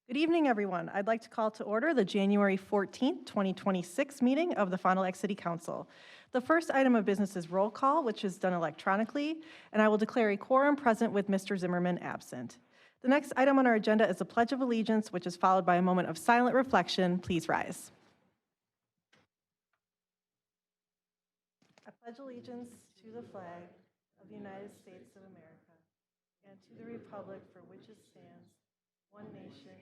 Good evening, everyone. I'd like to call to order the January 14th, 2026 meeting of the Fond du Lac City Council. The first item of business is roll call, which is done electronically, and I will declare a quorum present with Mr. Zimmerman absent. The next item on our agenda is the Pledge of Allegiance, which is followed by a moment of silent reflection. Please rise. I pledge allegiance to the flag of the United States of America and to the republic for which it stands, one nation,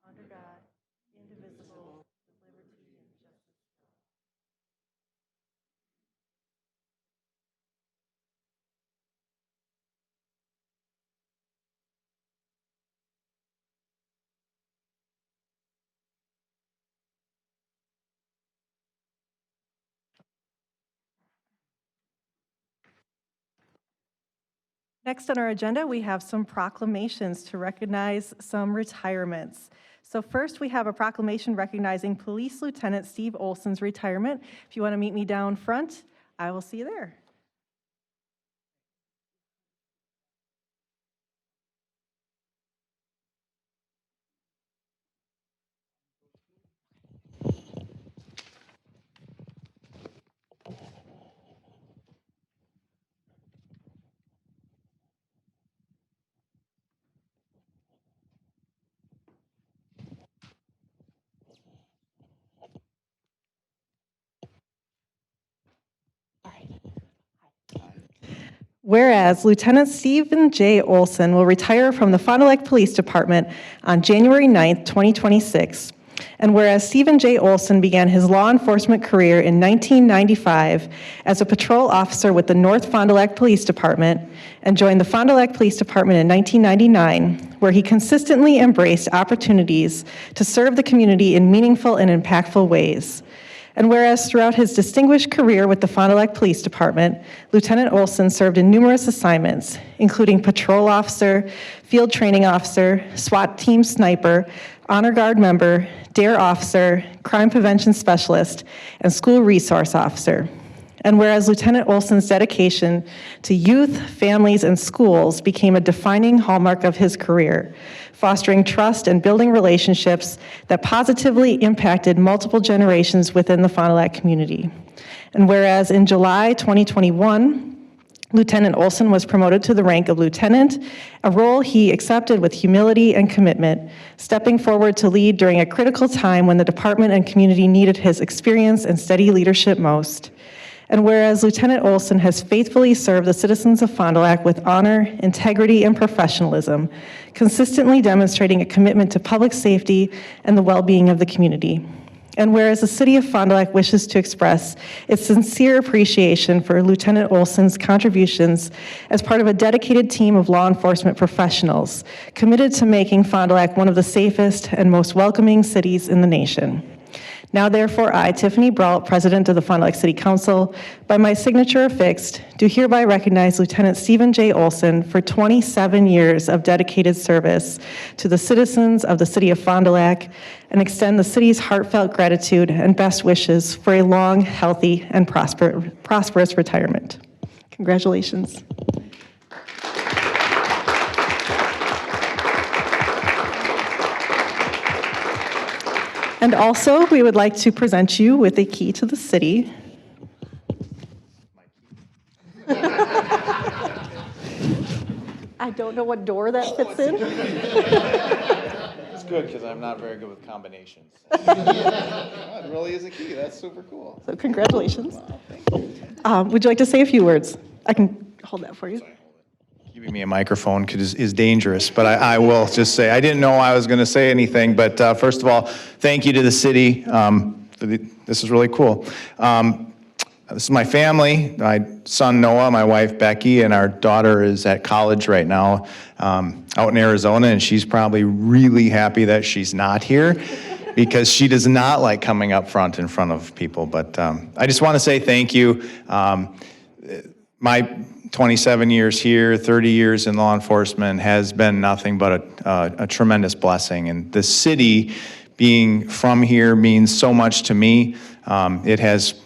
under God, indivisible, with liberty and justice for all. Next on our agenda, we have some proclamations to recognize some retirements. So first, we have a proclamation recognizing Police Lieutenant Steve Olson's retirement. If you want to meet me down front, I will see you there. Whereas Lieutenant Stephen J. Olson will retire from the Fond du Lac Police Department on January 9th, 2026, and whereas Stephen J. Olson began his law enforcement career in 1995 as a patrol officer with the North Fond du Lac Police Department and joined the Fond du Lac Police Department in 1999, where he consistently embraced opportunities to serve the community in meaningful and impactful ways. And whereas throughout his distinguished career with the Fond du Lac Police Department, Lieutenant Olson served in numerous assignments, including patrol officer, field training officer, SWAT team sniper, honor guard member, DARE officer, crime prevention specialist, and school resource officer. And whereas Lieutenant Olson's dedication to youth, families, and schools became a defining hallmark of his career, fostering trust and building relationships that positively impacted multiple generations within the Fond du Lac community. And whereas in July 2021, Lieutenant Olson was promoted to the rank of lieutenant, a role he accepted with humility and commitment, stepping forward to lead during a critical time when the department and community needed his experience and steady leadership most. And whereas Lieutenant Olson has faithfully served the citizens of Fond du Lac with honor, integrity, and professionalism, consistently demonstrating a commitment to public safety and the well-being of the community. And whereas the City of Fond du Lac wishes to express its sincere appreciation for Lieutenant Olson's contributions as part of a dedicated team of law enforcement professionals committed to making Fond du Lac one of the safest and most welcoming cities in the nation. Now therefore, I, Tiffany Brault, President of the Fond du Lac City Council, by my signature affixed, do hereby recognize Lieutenant Stephen J. Olson for 27 years of dedicated service to the citizens of the City of Fond du Lac and extend the city's heartfelt gratitude and best wishes for a long, healthy, and prosperous retirement. Congratulations. And also, we would like to present you with a key to the city. I don't know what door that fits in. It's good because I'm not very good with combinations. It really is a key. That's super cool. So congratulations. Wow, thank you. Would you like to say a few words? I can hold that for you. Giving me a microphone is dangerous, but I will just say, I didn't know I was going to say anything, but first of all, thank you to the city. This is really cool. This is my family, my son Noah, my wife Becky, and our daughter is at college right now out in Arizona, and she's probably really happy that she's not here because she does not like coming up front in front of people. But I just want to say thank you. My 27 years here, 30 years in law enforcement has been nothing but a tremendous blessing. And the city being from here means so much to me. It has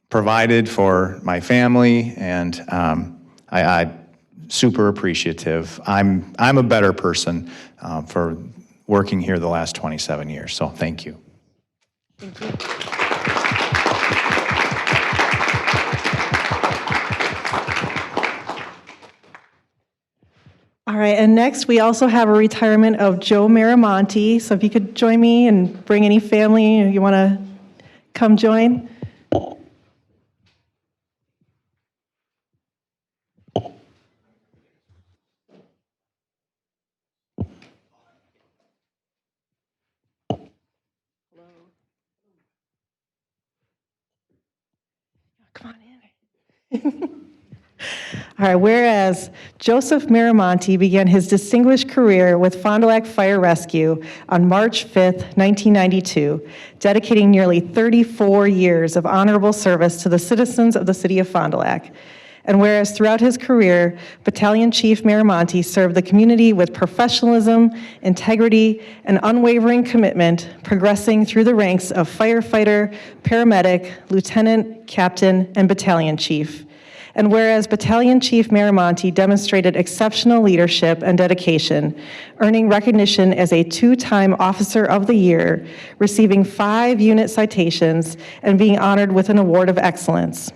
provided for my family, and I'm super appreciative. I'm a better person for working here the last 27 years. So thank you. Thank you. All right, and next we also have a retirement of Joe Miramonte. So if you could join me and bring any family you want to come join. Come on in. All right, whereas Joseph Miramonte began his distinguished career with Fond du Lac Fire Rescue on March 5th, 1992, dedicating nearly 34 years of honorable service to the citizens of the city of Fond du Lac. And whereas throughout his career, Battalion Chief Miramonte served the community with professionalism, integrity, and unwavering commitment, progressing through the ranks of firefighter, paramedic, lieutenant, captain, and battalion chief. And whereas Battalion Chief Miramonte demonstrated exceptional leadership and dedication, earning recognition as a 2-time Officer of the Year, receiving 5 unit citations, and being honored with an Award of Excellence.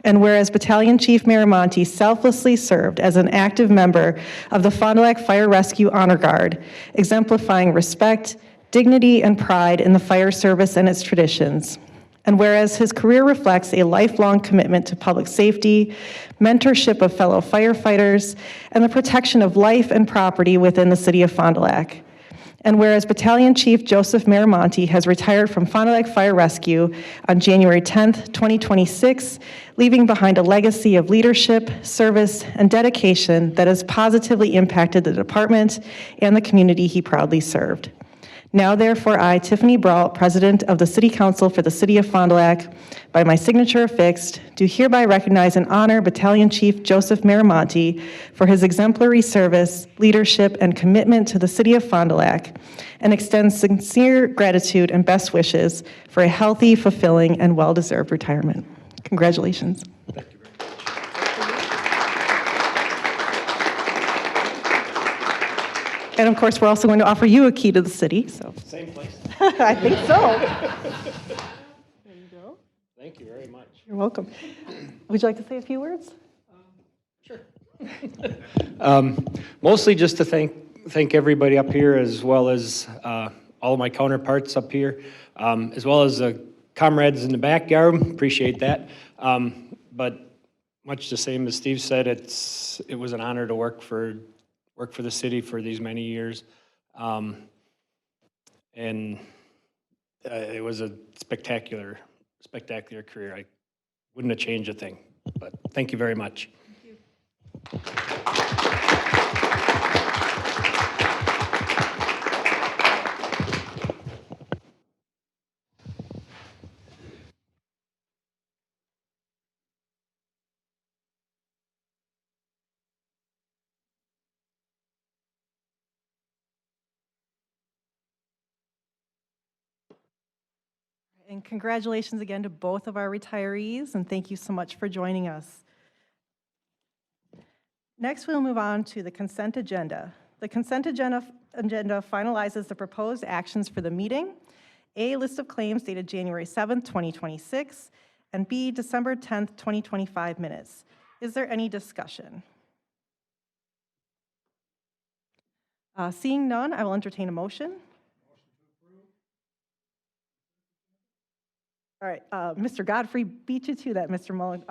And whereas Battalion Chief Miramonte selflessly served as an active member of the Fond du Lac Fire Rescue Honor Guard, exemplifying respect, dignity, and pride in the fire service and its traditions. And whereas his career reflects a lifelong commitment to public safety, mentorship of fellow firefighters, and the protection of life and property within the city of Fond du Lac. And whereas Battalion Chief Joseph Miramonte has retired from Fond du Lac Fire Rescue on January 10th, 2026, leaving behind a legacy of leadership, service, and dedication that has positively impacted the department and the community he proudly served. Now therefore, I, Tiffany Brault, President of the City Council for the City of Fond du Lac, by my signature affixed, do hereby recognize and honor Battalion Chief Joseph Miramonte for his exemplary service, leadership, and commitment to the City of Fond du Lac, and extend sincere gratitude and best wishes for a healthy, fulfilling, and well-deserved retirement. Congratulations. And of course, we're also going to offer you a key to the city, so. Same place. I think so. There you go. Thank you very much. You're welcome. Would you like to say a few words? Sure. Mostly just to thank everybody up here, as well as all of my counterparts up here, as well as the comrades in the backyard. Appreciate that. But much the same as Steve said, it was an honor to work for the city for these many years. And it was a spectacular career. I wouldn't have changed a thing, but thank you very much. Thank you. And congratulations again to both of our retirees, and thank you so much for joining us. Next, we'll move on to the consent agenda. The consent agenda finalizes the proposed actions for the meeting: A, list of claims dated January 7th, 2026, and B, December 10th, 2025 minutes. Is there any discussion? Seeing none, I will entertain a motion. All right, Mr. Godfrey beat you to that, Mr. Mullen.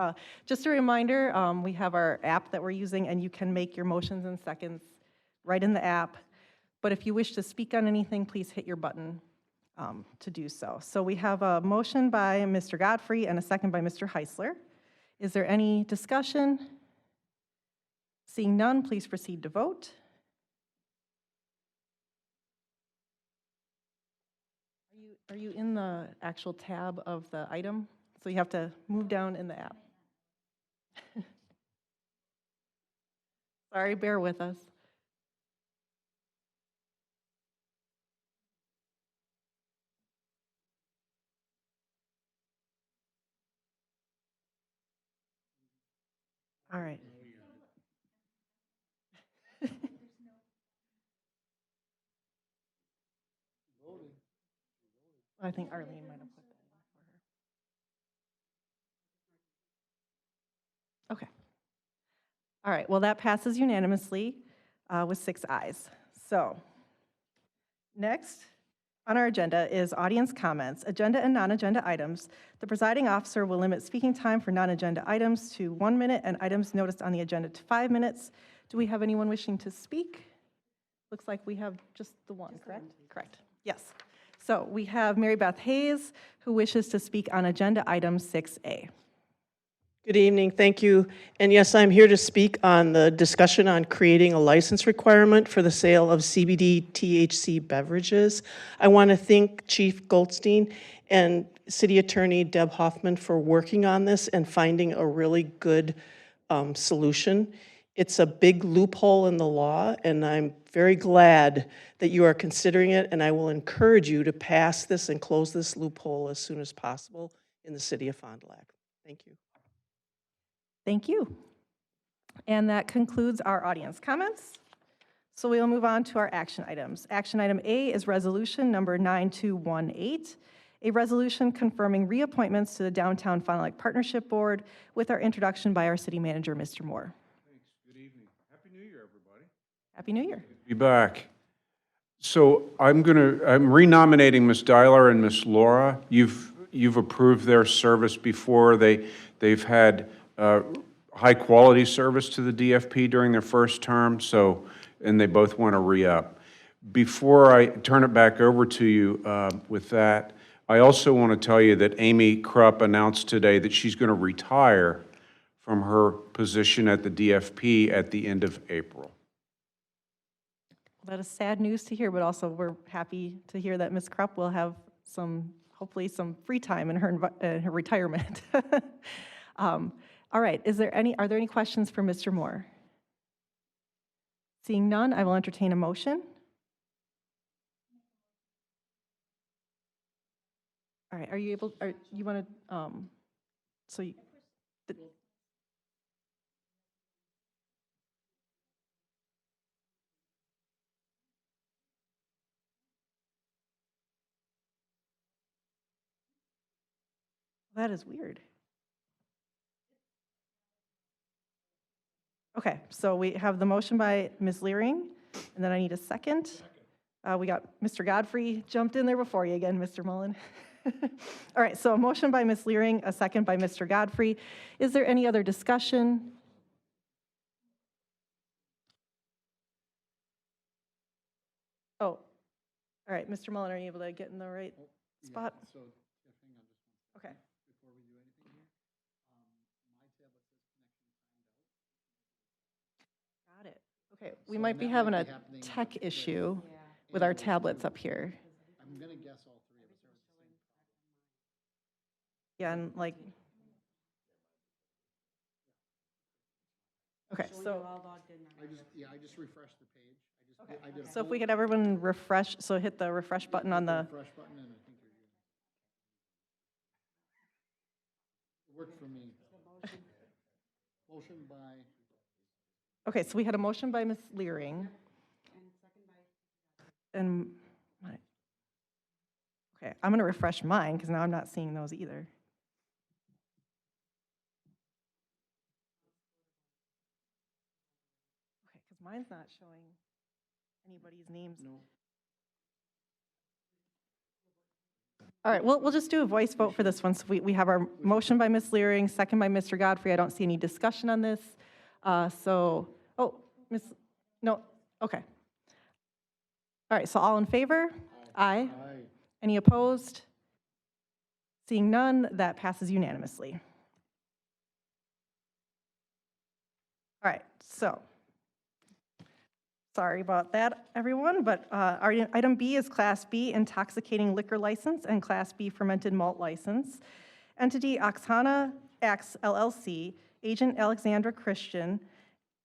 Just a reminder, we have our app that we're using, and you can make your motions in seconds right in the app. But if you wish to speak on anything, please hit your button to do so. So we have a motion by Mr. Godfrey and a second by Mr. Heisler. Is there any discussion? Seeing none, please proceed to vote. Are you in the actual tab of the item? So you have to move down in the app. Sorry, bear with us. All right. I think Arlene might have put that in for her. Okay. All right, well, that passes unanimously with 6 ayes. So, next on our agenda is audience comments, agenda and non-agenda items. The presiding officer will limit speaking time for non-agenda items to 1 minute and items noticed on the agenda to 5 minutes. Do we have anyone wishing to speak? Looks like we have just the one, correct? Correct, yes. So we have Mary Beth Hayes, who wishes to speak on agenda item 6A. Good evening, thank you. And yes, I'm here to speak on the discussion on creating a license requirement for the sale of CBD THC beverages. I want to thank Chief Goldstein and City Attorney Deb Hoffman for working on this and finding a really good solution. It's a big loophole in the law, and I'm very glad that you are considering it, and I will encourage you to pass this and close this loophole as soon as possible in the city of Fond du Lac. Thank you. Thank you. And that concludes our audience comments. So we'll move on to our action items. Action item A is resolution number 9218, a resolution confirming reappointments to the Downtown Fond du Lac Partnership Board with our introduction by our city manager, Mr. Moore. Thanks. Good evening. Happy New Year, everybody. Happy New Year. Be back. So I'm renominating Ms. Dyler and Ms. Laura. You've approved their service before. They've had high-quality service to the DFP during their first term, and they both want to re-up. Before I turn it back over to you with that, I also want to tell you that Amy Krupp announced today that she's going to retire from her position at the DFP at the end of April. That is sad news to hear, but also we're happy to hear that Ms. Krupp will have hopefully some free time in her retirement. All right, are there any questions for Mr. Moore? Seeing none, I will entertain a motion. All right, you want to, that is weird. Okay, so we have the motion by Ms. Leering, and then I need a second. We got Mr. Godfrey jumped in there before you again, Mr. Mullen. All right, so a motion by Ms. Leering, a second by Mr. Godfrey. Is there any other discussion? Oh, all right, Mr. Mullen, are you able to get in the right spot? So, Jeff, hang on just one Okay. before we do anything here. My tablet says connection timed out. Got it. Okay, we So might be that having might a be happening tech with- issue with our tablets up here. I'm gonna guess all three of us are at the same. Yeah, and like. Okay, so, I just refreshed the page. I did a so if full we could everyone refresh, so hit the refresh button on the, refresh button and I think you're good. It worked for me. Motion by, okay, so we had a motion by Ms. Leering. And, okay, I'm going to refresh mine because now I'm not seeing those either. Okay, because mine's not showing anybody's names. no, All right, we'll just do a voice vote for this one. So we have our motion by Ms. Leering, second by Mr. Godfrey. I don't see any discussion on this. No, okay. All right, so all in favor? Aye. aye. Any opposed? Seeing none, that passes unanimously. All right, so, sorry about that, everyone, but our item B is Class B intoxicating liquor license and Class B fermented malt license. Entity Oxana X LLC, Agent Alexandra Christian,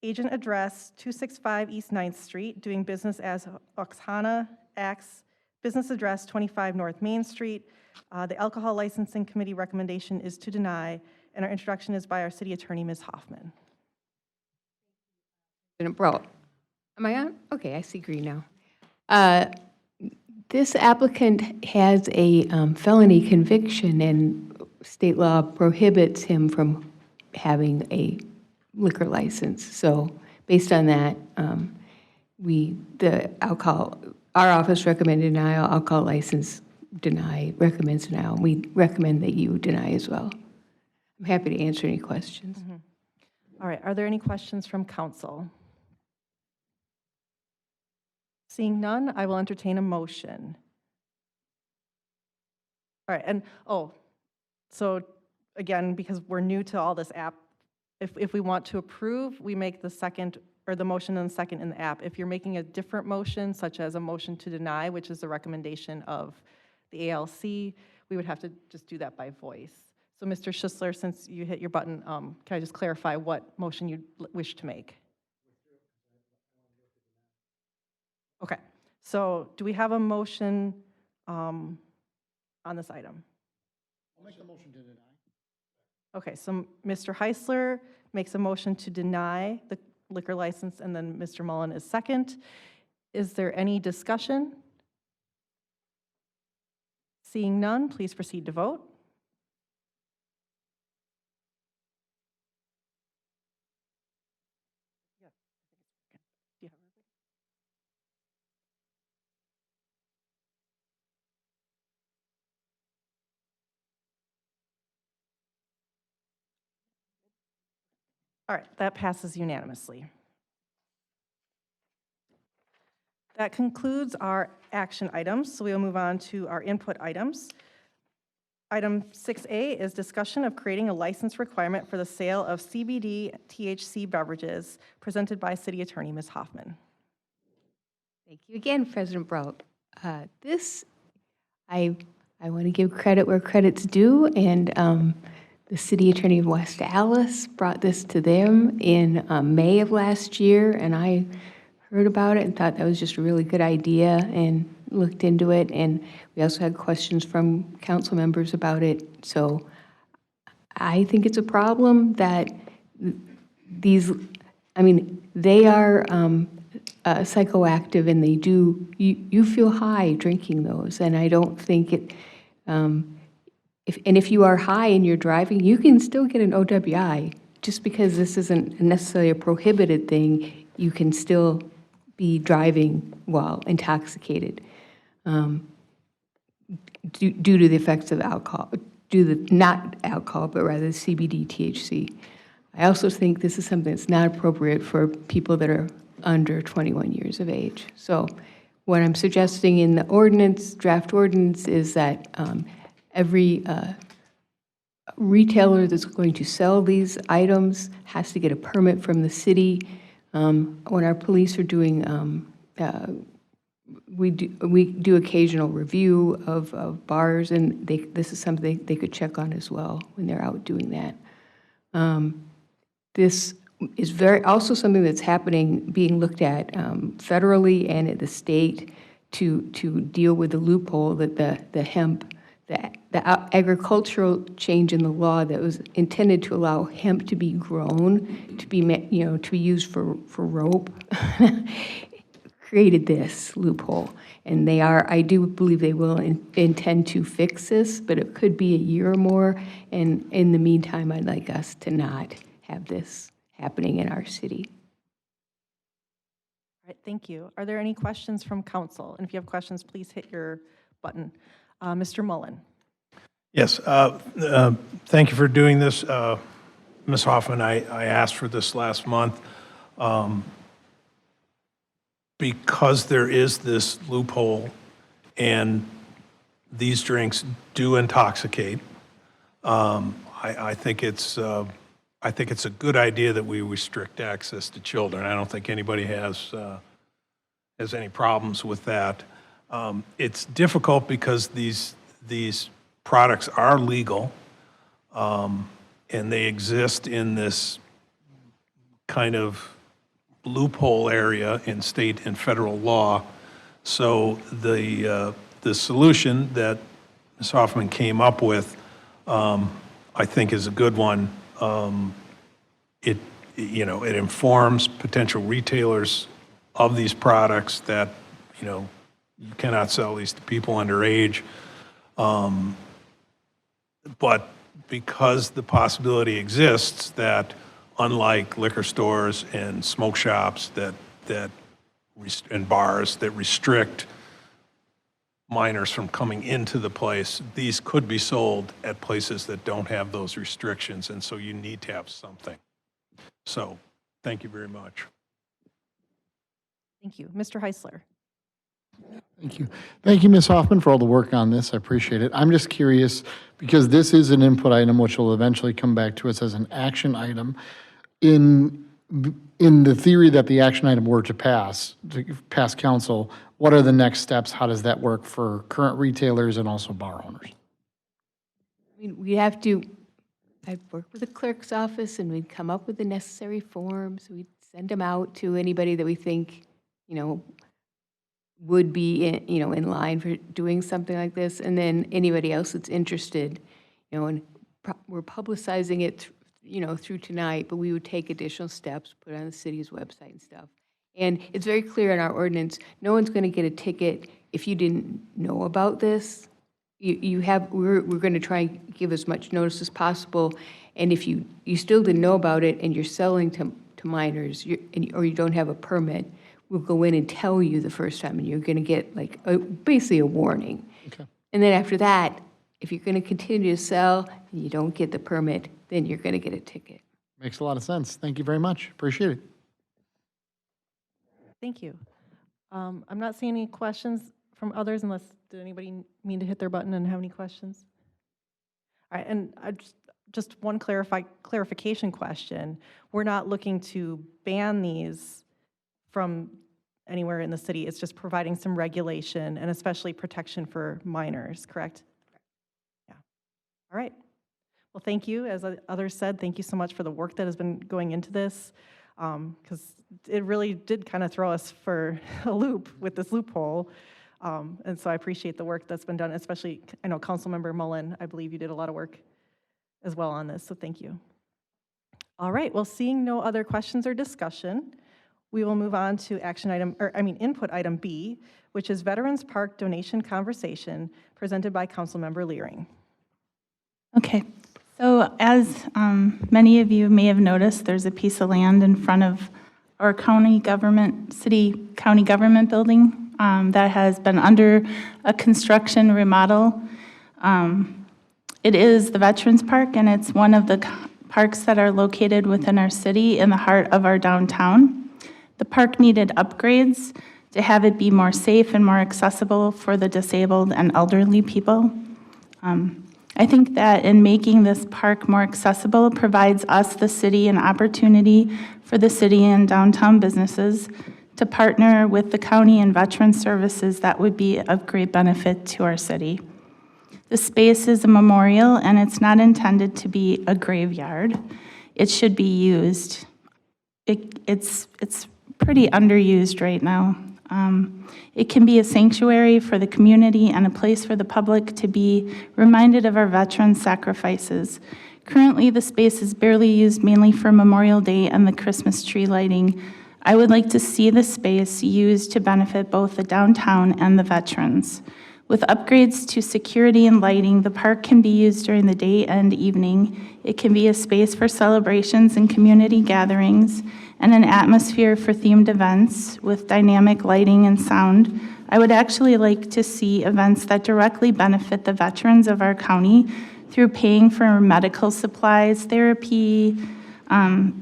agent address 265 East 9th Street, doing business as Oxana X, business address 25 North Main Street. The Alcohol Licensing Committee recommendation is to deny, and our introduction is by our city attorney, Ms. Hoffman. Bro, am I on? Okay, I see green now. This applicant has a felony conviction, and state law prohibits him from having a liquor license. So based on that, our office recommended denial, alcohol license recommends denial. We recommend that you deny as well. I'm happy to answer any questions. All right, are there any questions from council? Seeing none, I will entertain a motion. All right, and, so again, because we're new to all this app, if we want to approve, we make the second, or the motion and the second in the app. If you're making a different motion, such as a motion to deny, which is the recommendation of the ALC, we would have to just do that by voice. So Mr. Schisler, since you hit your button, can I just clarify what motion you wish to make? Okay, so do we have a motion on this item? I'll make the motion to deny. Okay, so Mr. Heisler makes a motion to deny the liquor license, and then Mr. Mullen is second. Is there any discussion? Seeing none, please proceed to vote. All right, that passes unanimously. That concludes our action items, so we will move on to our input items. Item 6A is discussion of creating a license requirement for the sale of CBD THC beverages, presented by City Attorney Ms. Hoffman. Thank you again, President Brault. I want to give credit where credit's due, and the City Attorney of West Allis brought this to them in May of last year, and I heard about it and thought that was just a really good idea and looked into it. And we also had questions from council members about it. So I think it's a problem that they are psychoactive, and they do, you feel high drinking those. And I don't think it, if you are high and you're driving, you can still get an OWI. Just because this isn't necessarily a prohibited thing, you can still be driving while intoxicated due to the effects of alcohol, not alcohol, but rather CBD, THC. I also think this is something that's not appropriate for people that are under 21 years of age. So what I'm suggesting in the ordinance, draft ordinance, is that every retailer that's going to sell these items has to get a permit from the city. When our police are doing, we do occasional review of bars, and this is something they could check on as well when they're out doing that. This is also something that's being looked at federally and at the state to deal with the loophole that the hemp, the agricultural change in the law that was intended to allow hemp to be grown, to be used for rope, created this loophole. And I do believe they will intend to fix this, but it could be a year or more. And in the meantime, I'd like us to not have this happening in our city. All right, thank you. Are there any questions from council? And if you have questions, please hit your button. Mr. Mullen. Yes, thank you for doing this. Ms. Hoffman, I asked for this last month because there is this loophole and these drinks do intoxicate. I think it's a good idea that we restrict access to children. I don't think anybody has any problems with that. It's difficult because these products are legal, and they exist in this kind of loophole area in state and federal law. So the solution that Ms. Hoffman came up with, I think, is a good one. It informs potential retailers of these products that You cannot sell these to people underage. But because the possibility exists that unlike liquor stores and smoke shops and bars that restrict minors from coming into the place, these could be sold at places that don't have those restrictions, and so you need to have something. So, thank you very much. Thank you. Mr. Heisler. Thank you. Thank you, Ms. Hoffman, for all the work on this. I appreciate it. I'm just curious, because this is an input item which will eventually come back to us as an action item. In the theory that the action item were to pass council, what are the next steps? How does that work for current retailers and also bar owners? I mean, I'd work with the clerk's office and we'd come up with the necessary forms. We'd send them out to anybody that we think, would be, in line for doing something like this. And then anybody else that's interested, and we're publicizing it, through tonight, but we would take additional steps, put it on the city's website and stuff. And it's very clear in our ordinance, no one's going to get a ticket if you didn't know about this. We're going to try and give as much notice as possible. And if you still didn't know about it and you're selling to minors, or you don't have a permit, we'll go in and tell you the first time, and you're going to get basically a warning. Okay. And then after that, if you're going to continue to sell and you don't get the permit, then you're going to get a ticket. Makes a lot of sense. Thank you very much. Appreciate it. Thank you. I'm not seeing any questions from others unless, did anybody mean to hit their button and have any questions? All right, and I just one clarification question. We're not looking to ban these from anywhere in the city. It's just providing some regulation and especially protection for minors, correct? Yeah. All right. Well, thank you. As others said, thank you so much for the work that has been going into this, because it really did kind of throw us for a loop with this loophole. And so I appreciate the work that's been done, especially, I know Councilmember Mullen, I believe you did a lot of work as well on this, so thank you. All right, well, seeing no other questions or discussion, we will move on to input item B, which is Veterans Park donation conversation presented by Councilmember Leering. Okay, so as many of you may have noticed, there's a piece of land in front of our county government building that has been under a construction remodel. It is the Veterans Park, and it's one of the parks that are located within our city in the heart of our downtown. The park needed upgrades to have it be more safe and more accessible for the disabled and elderly people. I think that in making this park more accessible provides us, the city, an opportunity for the city and downtown businesses to partner with the county and veteran services that would be of great benefit to our city. The space is a memorial, and it's not intended to be a graveyard. It should be used. It's pretty underused right now. It can be a sanctuary for the community and a place for the public to be reminded of our veterans' sacrifices. Currently, the space is barely used, mainly for Memorial Day and the Christmas tree lighting. I would like to see the space used to benefit both the downtown and the veterans. With upgrades to security and lighting, the park can be used during the day and evening. It can be a space for celebrations and community gatherings, and an atmosphere for themed events with dynamic lighting and sound. I would actually like to see events that directly benefit the veterans of our county through paying for medical supplies, therapy,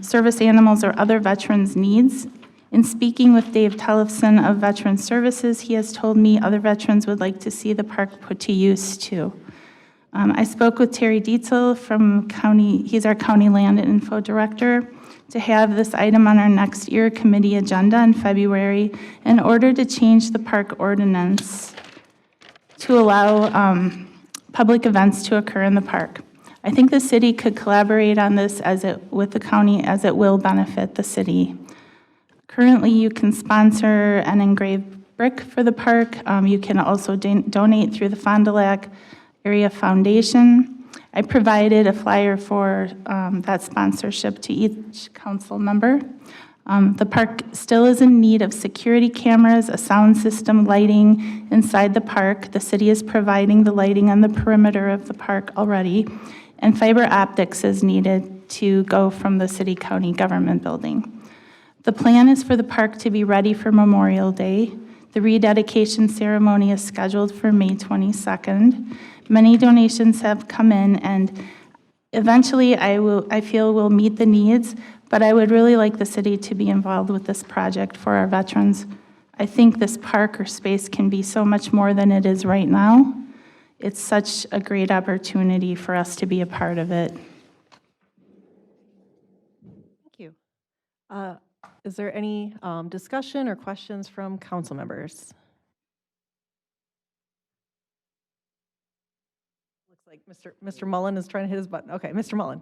service animals, or other veterans' needs. In speaking with Dave Tellefson of Veteran Services, he has told me other veterans would like to see the park put to use too. I spoke with Terry Dietzel from he's our County Land and Info Director, to have this item on our next year committee agenda in February in order to change the park ordinance to allow public events to occur in the park. I think the city could collaborate on this with the county, as it will benefit the city. Currently, you can sponsor an engraved brick for the park. You can also donate through the Fond du Lac Area Foundation. I provided a flyer for that sponsorship to each council member. The park still is in need of security cameras, a sound system, lighting inside the park. The city is providing the lighting on the perimeter of the park already, and fiber optics is needed to go from the city-county government building. The plan is for the park to be ready for Memorial Day. The rededication ceremony is scheduled for May 22nd. Many donations have come in, and eventually I feel we'll meet the needs, but I would really like the city to be involved with this project for our veterans. I think this park or space can be so much more than it is right now. It's such a great opportunity for us to be a part of it. Thank you. Is there any discussion or questions from council members? Looks like Mr. Mullen is trying to hit his button. Okay, Mr. Mullen.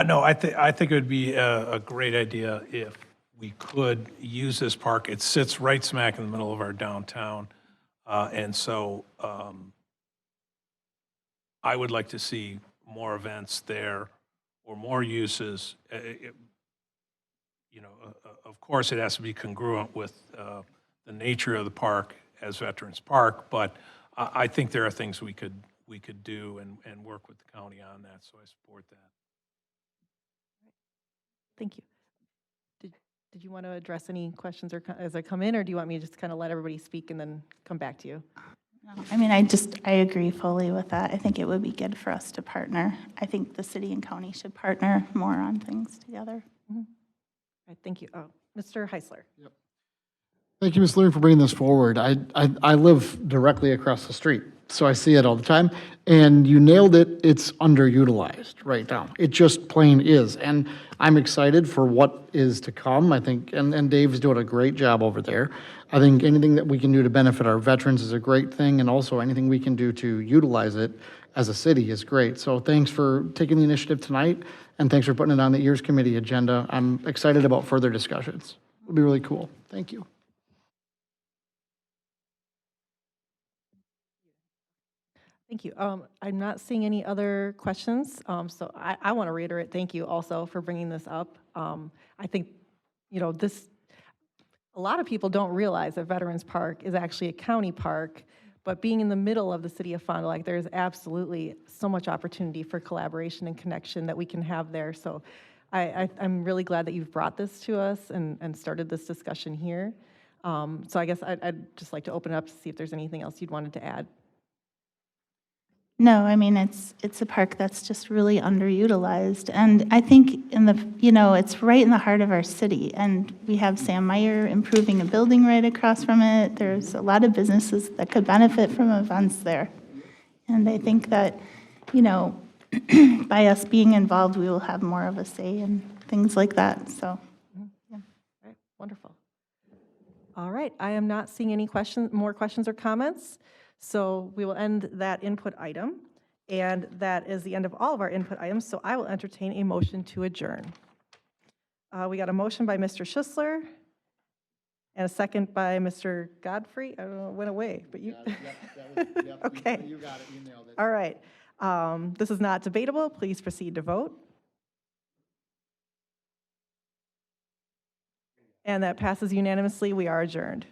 No, I think it would be a great idea if we could use this park. It sits right smack in the middle of our downtown. And so I would like to see more events there or more uses. Of course, it has to be congruent with the nature of the park as Veterans Park, but I think there are things we could do and work with the county on that, so I support that. Thank you. Did you want to address any questions or as I come in, or do you want me to just kind of let everybody speak and then come back to you? No, I mean, I agree fully with that. I think it would be good for us to partner. I think the city and county should partner more on things together. All right, thank you. Oh, Mr. Heisler. Thank you, Ms. Leary, for bringing this forward. I live directly across the street, so I see it all the time. And you nailed it, it's underutilized right now. It just plain is. And I'm excited for what is to come, I think, and Dave's doing a great job over there. I think anything that we can do to benefit our veterans is a great thing, and also anything we can do to utilize it as a city is great. So thanks for taking the initiative tonight, and thanks for putting it on the EARS Committee agenda. I'm excited about further discussions. It'll be really cool. Thank you. Thank you. I'm not seeing any other questions, so I want to reiterate thank you also for bringing this up. I think, a lot of people don't realize that Veterans Park is actually a county park, but being in the middle of the city of Fond du Lac, there's absolutely so much opportunity for collaboration and connection that we can have there. So I'm really glad that you've brought this to us and started this discussion here. So I guess I'd just like to open it up to see if there's anything else you'd wanted to add. No, I mean, it's a park that's just really underutilized. And I think it's right in the heart of our city. And we have Sam Meyer improving a building right across from it. There's a lot of businesses that could benefit from events there. And I think that, by us being involved, we will have more of a say in things like that. So, yeah. All right, wonderful. All right, I am not seeing any more questions or comments. So we will end that input item, and that is the end of all of our input items, so I will entertain a motion to adjourn. We got a motion by Mr. Schussler, and a second by Mr. Godfrey. I don't know, it went away, but you. Okay. You got it, you nailed it. All right. This is not debatable. Please proceed to vote. And that passes unanimously. We are adjourned.